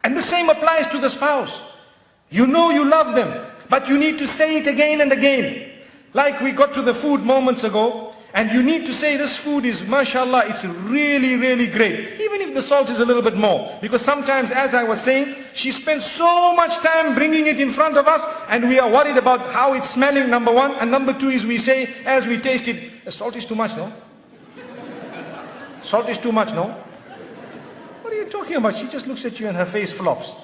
And the same applies to the spouse. You know you love them, but you need to say it again and again. Like we got to the food moments ago, and you need to say this food is, mashallah, it's really, really great. Even if the salt is a little bit more. Because sometimes, as I was saying, she spends so much time bringing it in front of us, and we are worried about how it's smelling, number one. And number two is we say, as we taste it, the salt is too much, no? Salt is too much, no? What are you talking about? She just looks at you and her face flops.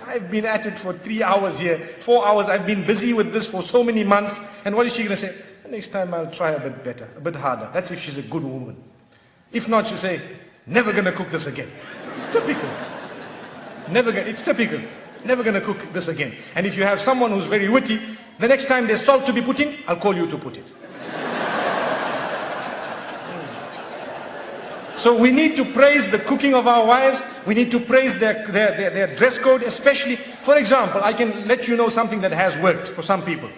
I've been at it for 3 hours here, 4 hours. I've been busy with this for so many months. And what is she going to say? Next time I'll try a bit better, a bit harder. That's if she's a good woman. If not, she'll say, never going to cook this again. Typical. It's typical. Never going to cook this again. And if you have someone who's very witty, the next time there's salt to be put in, I'll call you to put it. So we need to praise the cooking of our wives. We need to praise their dress code, especially. For example, I can let you know something that has worked for some people.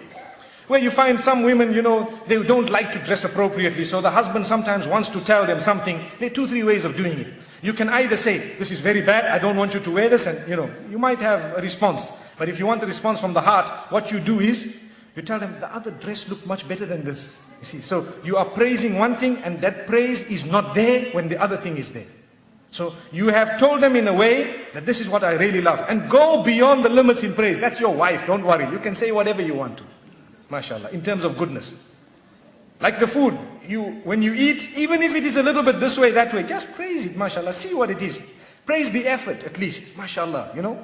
Where you find some women, you know, they don't like to dress appropriately. So the husband sometimes wants to tell them something. There are 2, 3 ways of doing it. You can either say, this is very bad, I don't want you to wear this. And, you know, you might have a response. But if you want a response from the heart, what you do is, you tell them, the other dress looked much better than this. You see, so you are praising one thing, and that praise is not there when the other thing is there. So you have told them in a way that this is what I really love. And go beyond the limits in praise. That's your wife, don't worry. You can say whatever you want to. MashaAllah, in terms of goodness. Like the food, when you eat, even if it is a little bit this way, that way, just praise it, MashaAllah. See what it is. Praise the effort at least, MashaAllah, you know.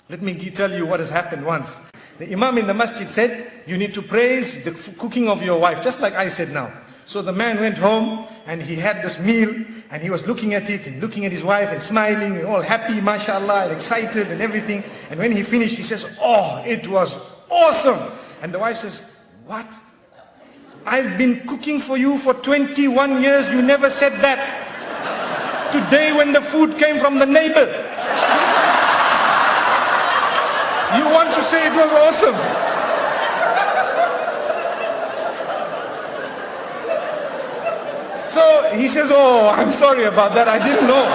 Let me tell you what has happened once. The Imam in the masjid said, you need to praise the cooking of your wife, just like I said now. So the man went home and he had this meal and he was looking at it and looking at his wife and smiling and all happy, mashallah, and excited and everything. And when he finished, he says, oh, it was awesome. And the wife says, what? I've been cooking for you for 21 years, you never said that. Today when the food came from the neighbor, you want to say it was awesome. So he says, oh, I'm sorry about that, I didn't know.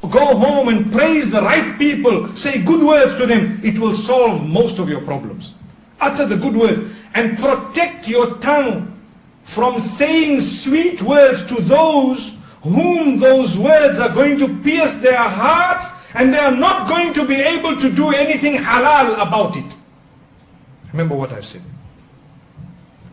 Go home and praise the right people. Say good words to them. It will solve most of your problems. Utter the good words and protect your tongue from saying sweet words to those whom those words are going to pierce their hearts, and they are not going to be able to do anything halal about it. Remember what I've said.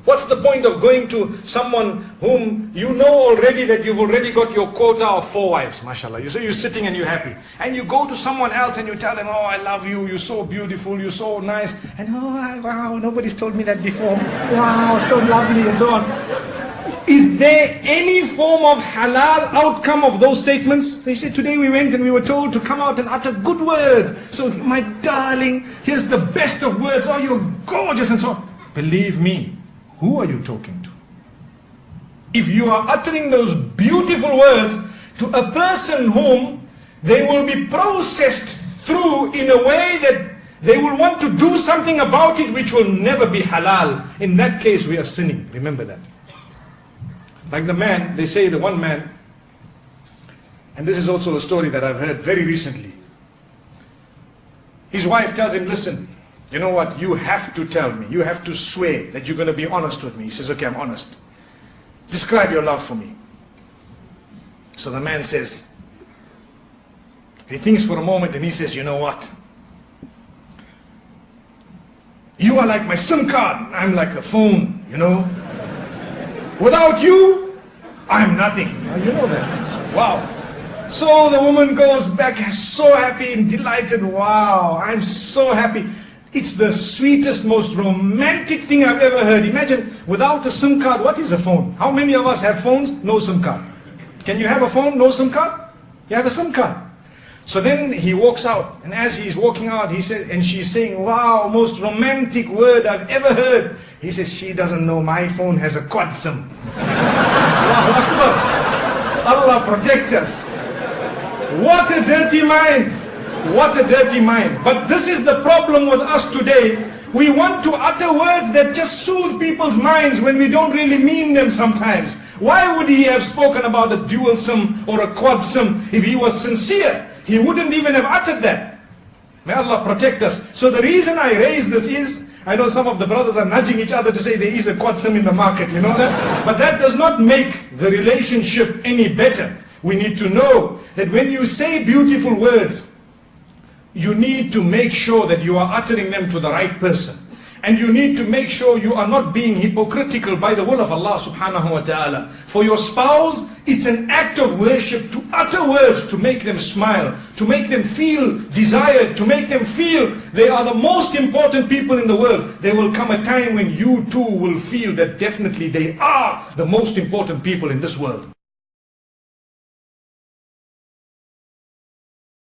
What's the point of going to someone whom you know already that you've already got your quota of 4 wives, mashallah. You say you're sitting and you're happy. And you go to someone else and you tell them, oh, I love you, you're so beautiful, you're so nice. And oh, wow, nobody's told me that before. Wow, so lovely and so on. Is there any form of halal outcome of those statements? They said, today we went and we were told to come out and utter good words. So, my darling, here's the best of words. Oh, you're gorgeous and so on. Believe me, who are you talking to? If you are uttering those beautiful words to a person whom they will be processed through in a way that they will want to do something about it which will never be halal, in that case we are sinning. Remember that. Like the man, they say the one man, and this is also a story that I've heard very recently. His wife tells him, listen, you know what, you have to tell me, you have to swear that you're going to be honest with me. He says, okay, I'm honest. Describe your love for me. So the man says, he thinks for a moment and he says, you know what? You are like my SIM card, I'm like the phone, you know. Without you, I'm nothing. You know that. Wow. So the woman goes back so happy and delighted. Wow, I'm so happy. It's the sweetest, most romantic thing I've ever heard. Imagine, without a SIM card, what is a phone? How many of us have phones? No SIM card. Can you have a phone, no SIM card? You have a SIM card. So then he walks out, and as he's walking out, he says, and she's saying, wow, most romantic word I've ever heard. He says, she doesn't know my phone has a quad SIM. Allah protect us. What a dirty mind. What a dirty mind. But this is the problem with us today. We want to utter words that just soothe people's minds when we don't really mean them sometimes. Why would he have spoken about a dual sim or a quad sim if he was sincere? He wouldn't even have uttered that. May Allah protect us. So the reason I raise this is, I know some of the brothers are nudging each other to say there is a quad sim in the market, you know that? But that does not make the relationship any better. We need to know that when you say beautiful words, you need to make sure that you are uttering them to the right person. And you need to make sure you are not being hypocritical by the will of Allah subhanahu wa ta'ala. For your spouse, it's an act of worship to utter words to make them smile, to make them feel desired, to make them feel they are the most important people in the world. There will come a time when you too will feel that definitely they are the most important people in this world.